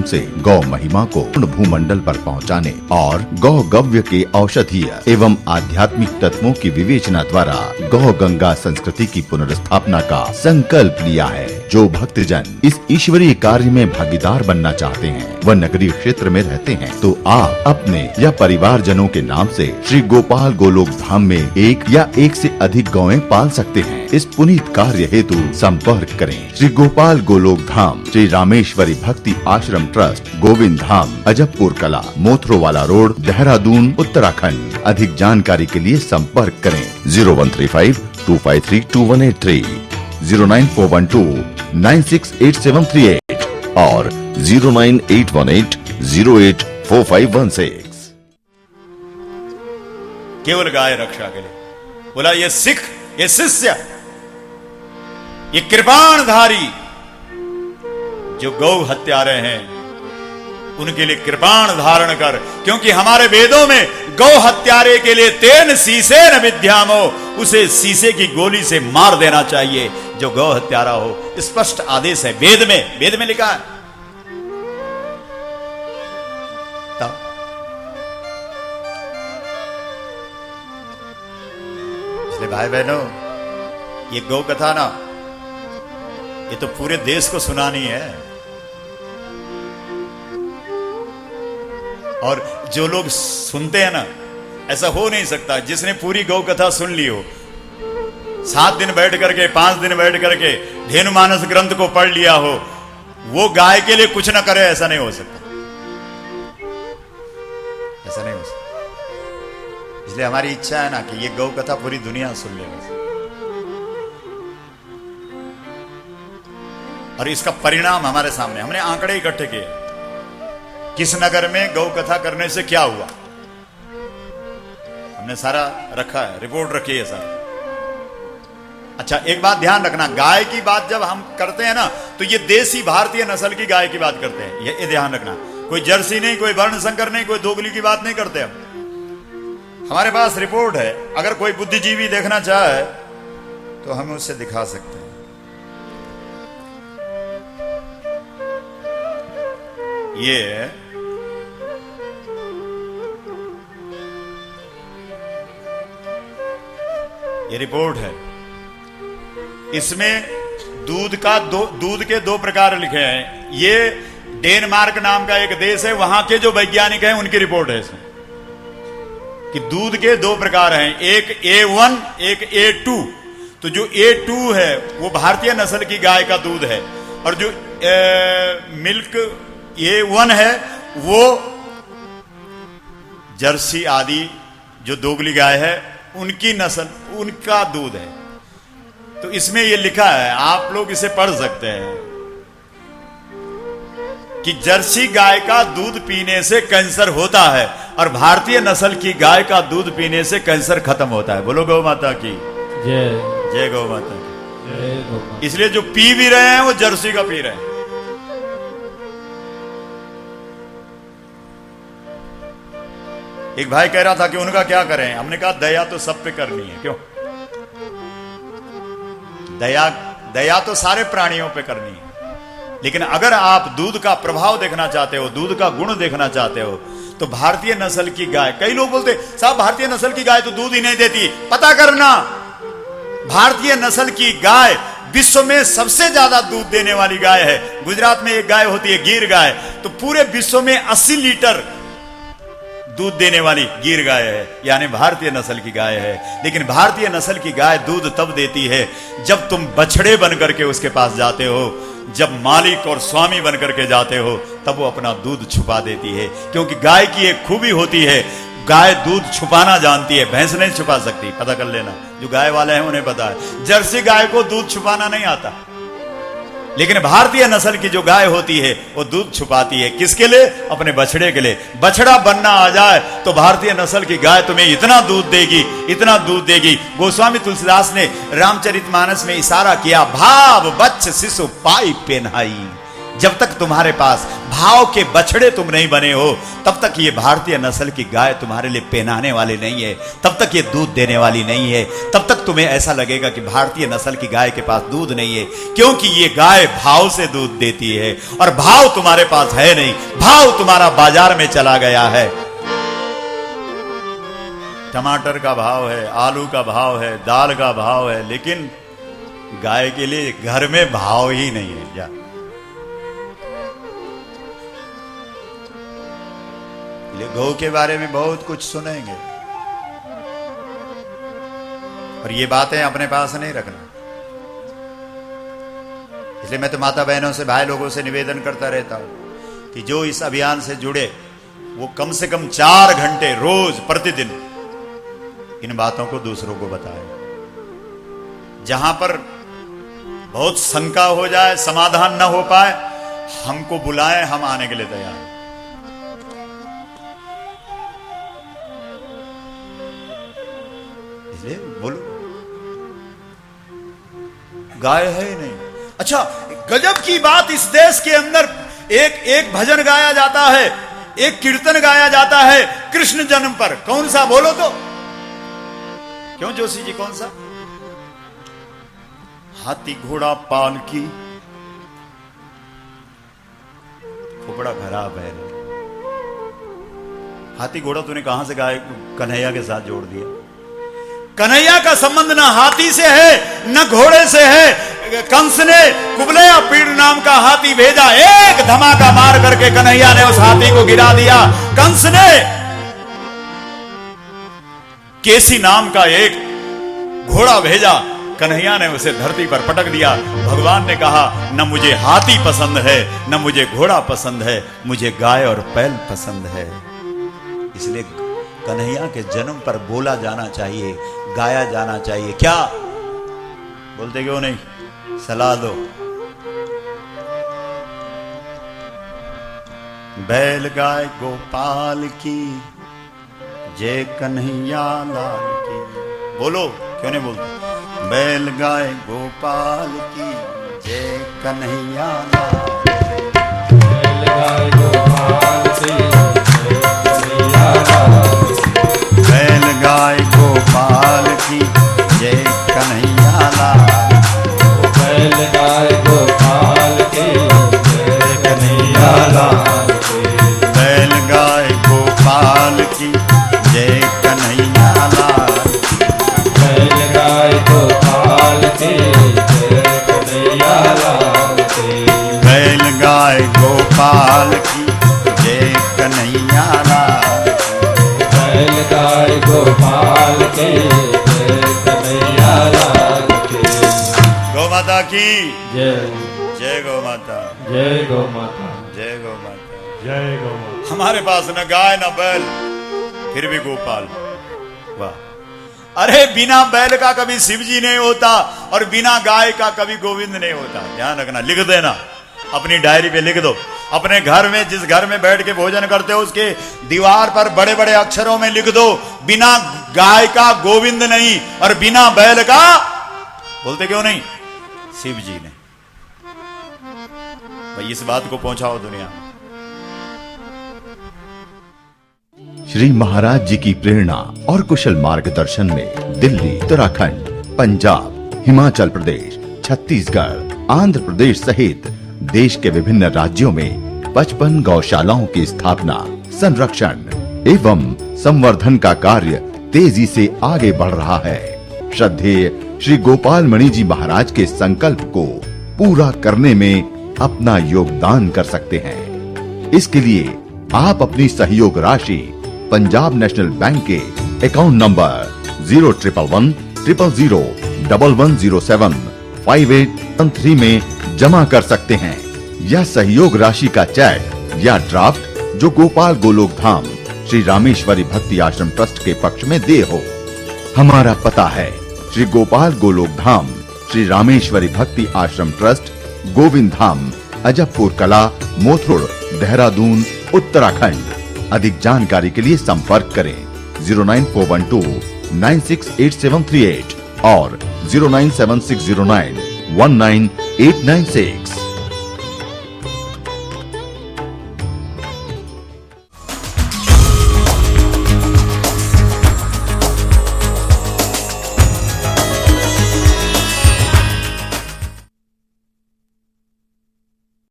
से गौ महिमा को पूर्ण भूमंडल पर पहुंचाने और गौ गव्य के औषधीय एवं आध्यात्मिक तत्वों की विवेचना द्वारा गौ गंगा संस्कृति की पुनर्स्थापना का संकल्प लिया है। जो भक्तजन इस ईश्वरीय कार्य में भागीदार बनना चाहते हैं, वह नगरीय क्षेत्र में रहते हैं, तो आप अपने या परिवारजनों के नाम से श्री गोपाल गोलोक धाम में एक या एक से अधिक गौएं पाल सकते हैं। इस पुनीत कार्य हेतु संपर्क करें श्री गोपाल गोलोक धाम, श्री रामेश्वरी भक्ति आश्रम ट्रस्ट, गोविंद धाम, अजबपुर कला, मोथरोवाला रोड, देहरादून, उत्तराखंड। अधिक जानकारी के लिए संपर्क करें 0135-253-2183, 09412-968738 और 09818-084516। केवल गाय रक्षा के लिए बोला, ये सिख, ये शिष्य, ये कृपाणधारी जो गौ हत्यारे हैं, उनके लिए कृपाण धारण कर, क्योंकि हमारे वेदों में गौ हत्यारे के लिए तेन शीशे न विद्यामो, उसे शीशे की गोली से मार देना चाहिए जो गौ हत्यारा हो। स्पष्ट आदेश है वेद में लिखा है। तब इसलिए भाई बहनों, ये गौ कथा ना, ये तो पूरे देश को सुनानी है। और जो लोग सुनते हैं ना, ऐसा हो नहीं सकता जिसने पूरी गौ कथा सुन ली हो, 7 दिन बैठ करके, 5 दिन बैठ करके धेनु मानस ग्रंथ को पढ़ लिया हो, वो गाय के लिए कुछ ना करे। ऐसा नहीं हो सकता, ऐसा नहीं हो सकता। इसलिए हमारी इच्छा है ना कि ये गौ कथा पूरी दुनिया सुन ले। और इसका परिणाम हमारे सामने, हमने आंकड़े इकट्ठे किए। किस नगर में गौ कथा करने से क्या हुआ, हमने सारा रखा है, रिपोर्ट रखी है सारी। अच्छा, एक बात ध्यान रखना, गाय की बात जब हम करते हैं ना, तो ये देसी भारतीय नस्ल की गाय की बात करते हैं। ये ध्यान रखना, कोई जर्सी नहीं, कोई वर्ण संकर नहीं, कोई दोगली की बात नहीं करते हम। हमारे पास रिपोर्ट है, अगर कोई बुद्धिजीवी देखना चाहे तो हम उससे दिखा सकते हैं। ये रिपोर्ट है। इसमें दूध के 2 प्रकार लिखे हैं। ये डेनमार्क नाम का एक देश है, वहां के जो वैज्ञानिक हैं उनकी रिपोर्ट है इसमें, कि दूध के 2 प्रकार हैं, एक A1, एक A2। तो जो A2 है वो भारतीय नस्ल की गाय का दूध है, और जो मिल्क A1 है वो जर्सी आदि जो दोगली गाय है उनकी नस्ल, उनका दूध है। तो इसमें ये लिखा है, आप लोग इसे पढ़ सकते हैं, कि जर्सी गाय का दूध पीने से कैंसर होता है और भारतीय नस्ल की गाय का दूध पीने से कैंसर खत्म होता है। बोलो गौ माता की जय, जय गौ माता की जय। इसलिए जो पी भी रहे हैं वो जर्सी का पी रहे हैं। एक भाई कह रहा था कि उनका क्या करें, हमने कहा दया तो सब पे करनी है। क्यों? दया तो सारे प्राणियों पे करनी है, लेकिन अगर आप दूध का प्रभाव देखना चाहते हो, दूध का गुण देखना चाहते हो, तो भारतीय नस्ल की गाय, कई लोग बोलते साहब भारतीय नस्ल की गाय तो दूध ही नहीं देती। पता करना, भारतीय नस्ल की गाय विश्व में सबसे ज्यादा दूध देने वाली गाय है। गुजरात में एक गाय होती है गिर गाय, तो पूरे विश्व में 80 लीटर दूध देने वाली गिर गाय है, यानी भारतीय नस्ल की गाय है। लेकिन भारतीय नस्ल की गाय दूध तब देती है जब तुम बछड़े बनकर के उसके पास जाते हो, जब मालिक और स्वामी बनकर के जाते हो, तब वो अपना दूध छुपा देती है। क्योंकि गाय की एक खूबी होती है, गाय दूध छुपाना जानती है, भैंस नहीं छुपा सकती। पता कर लेना, जो गाय वाले हैं उन्हें पता है। जर्सी गाय को दूध छुपाना नहीं आता, लेकिन भारतीय नस्ल की जो गाय होती है वो दूध छुपाती है। किसके लिए? अपने बछड़े के लिए। बछड़ा बनना आ जाए तो भारतीय नस्ल की गाय तुम्हें इतना दूध देगी, इतना दूध देगी। गोस्वामी तुलसीदास ने रामचरितमानस में इशारा किया, भाव बच्च शिशु पाई पेन्हाई। जब तक तुम्हारे पास भाव के बछड़े तुम नहीं बने हो, तब तक ये भारतीय नस्ल की गाय तुम्हारे लिए पहनाने वाली नहीं है, तब तक ये दूध देने वाली नहीं है, तब तक तुम्हें ऐसा लगेगा कि भारतीय नस्ल की गाय के पास दूध नहीं है, क्योंकि ये गाय भाव से दूध देती है और भाव तुम्हारे पास है नहीं, भाव तुम्हारा बाजार में चला गया है। टमाटर का भाव है, आलू का भाव है, दाल का भाव है, लेकिन गाय के लिए घर में भाव ही नहीं है। क्या गौ के बारे में बहुत कुछ सुनेंगे और ये बातें अपने पास नहीं रखना। इसलिए मैं तो माता बहनों से, भाई लोगों से निवेदन करता रहता हूं कि जो इस अभियान से जुड़े वो कम से कम 4 घंटे रोज प्रतिदिन इन बातों को दूसरों को बताएं। जहां पर बहुत शंका हो जाए, समाधान न हो पाए, हमको बुलाएं, हम आने के लिए तैयार हैं। इसलिए बोलो, गाय है ही नहीं। अच्छा, गजब की बात, इस देश के अंदर एक भजन गाया जाता है, एक कीर्तन गाया जाता है कृष्ण जन्म पर। कौन सा बोलो तो? क्यों जोशी जी, कौन सा? हाथी घोड़ा पालकी, खोपड़ा खराब है। हाथी घोड़ा तूने कहां से गाय कन्हैया के साथ जोड़ दिया? कन्हैया का संबंध ना हाथी से है न घोड़े से है। कंस ने कुबलया पीड़ नाम का हाथी भेजा, एक धमाका मार करके कन्हैया ने उस हाथी को गिरा दिया। कंस ने केसी नाम का एक घोड़ा भेजा, कन्हैया ने उसे धरती पर पटक दिया। भगवान ने कहा, न मुझे हाथी पसंद है, न मुझे घोड़ा पसंद है, मुझे गाय और बैल पसंद है। इसलिए कन्हैया के जन्म पर बोला जाना चाहिए, गाया जाना चाहिए। क्या बोलते क्यों नहीं? सलाह दो। बैल गाय गोपाल की, जय कन्हैया लाल की। बोलो, क्यों नहीं बोलते? बैल गाय गोपाल की, जय कन्हैया लाल। बैल गाय गोपाल की, जय कन्हैया लाल। बैल गाय गोपाल की, जय कन्हैया लाल। बैल गाय गोपाल की, जय कन्हैया लाल। बैल गाय गोपाल की, जय कन्हैया लाल। बैल गाय गोपाल की, जय कन्हैया लाल। बैल गाय गोपाल की, जय कन्हैया लाल। बैल गाय गोपाल की, जय कन्हैया लाल। गौ माता की जय। जय गौ माता, जय गौ माता, जय गौ माता, जय गौ माता। हमारे पास न गाय न बैल, फिर भी गोपाल। वाह! अरे बिना बैल का कभी शिव जी नहीं होता और बिना गाय का कभी गोविंद नहीं होता। ध्यान रखना, लिख देना, अपनी डायरी पे लिख दो। अपने घर में, जिस घर में बैठ के भोजन करते हो, उसके दीवार पर बड़े बड़े अक्षरों में लिख दो, बिना गाय का गोविंद नहीं और बिना बैल का, बोलते क्यों नहीं? शिव जी ने। भाई इस बात को पहुंचाओ दुनिया में। श्री महाराज जी की प्रेरणा और कुशल मार्गदर्शन में दिल्ली, उत्तराखंड, पंजाब, हिमाचल प्रदेश, छत्तीसगढ़, आंध्र प्रदेश सहित देश के विभिन्न राज्यों में 55 गौशालाओं की स्थापना, संरक्षण एवं संवर्धन का कार्य तेजी से आगे बढ़ रहा है। श्रद्धेय श्री गोपाल मणि जी महाराज के संकल्प को पूरा करने में अपना योगदान कर सकते हैं। इसके लिए आप अपनी सहयोग राशि पंजाब नेशनल बैंक के अकाउंट नंबर 0110011075813 में जमा कर सकते हैं। यह सहयोग राशि का चेक या ड्राफ्ट जो गोपाल गोलोक धाम श्री रामेश्वरी भक्ति आश्रम ट्रस्ट के पक्ष में दे हो। हमारा पता है श्री गोपाल गोलोक धाम श्री रामेश्वरी भक्ति आश्रम ट्रस्ट, गोविंद धाम, अजबपुर कला, मोथुड़, देहरादून, उत्तराखंड। अधिक जानकारी के लिए संपर्क करें 09412968738 और 09760919896।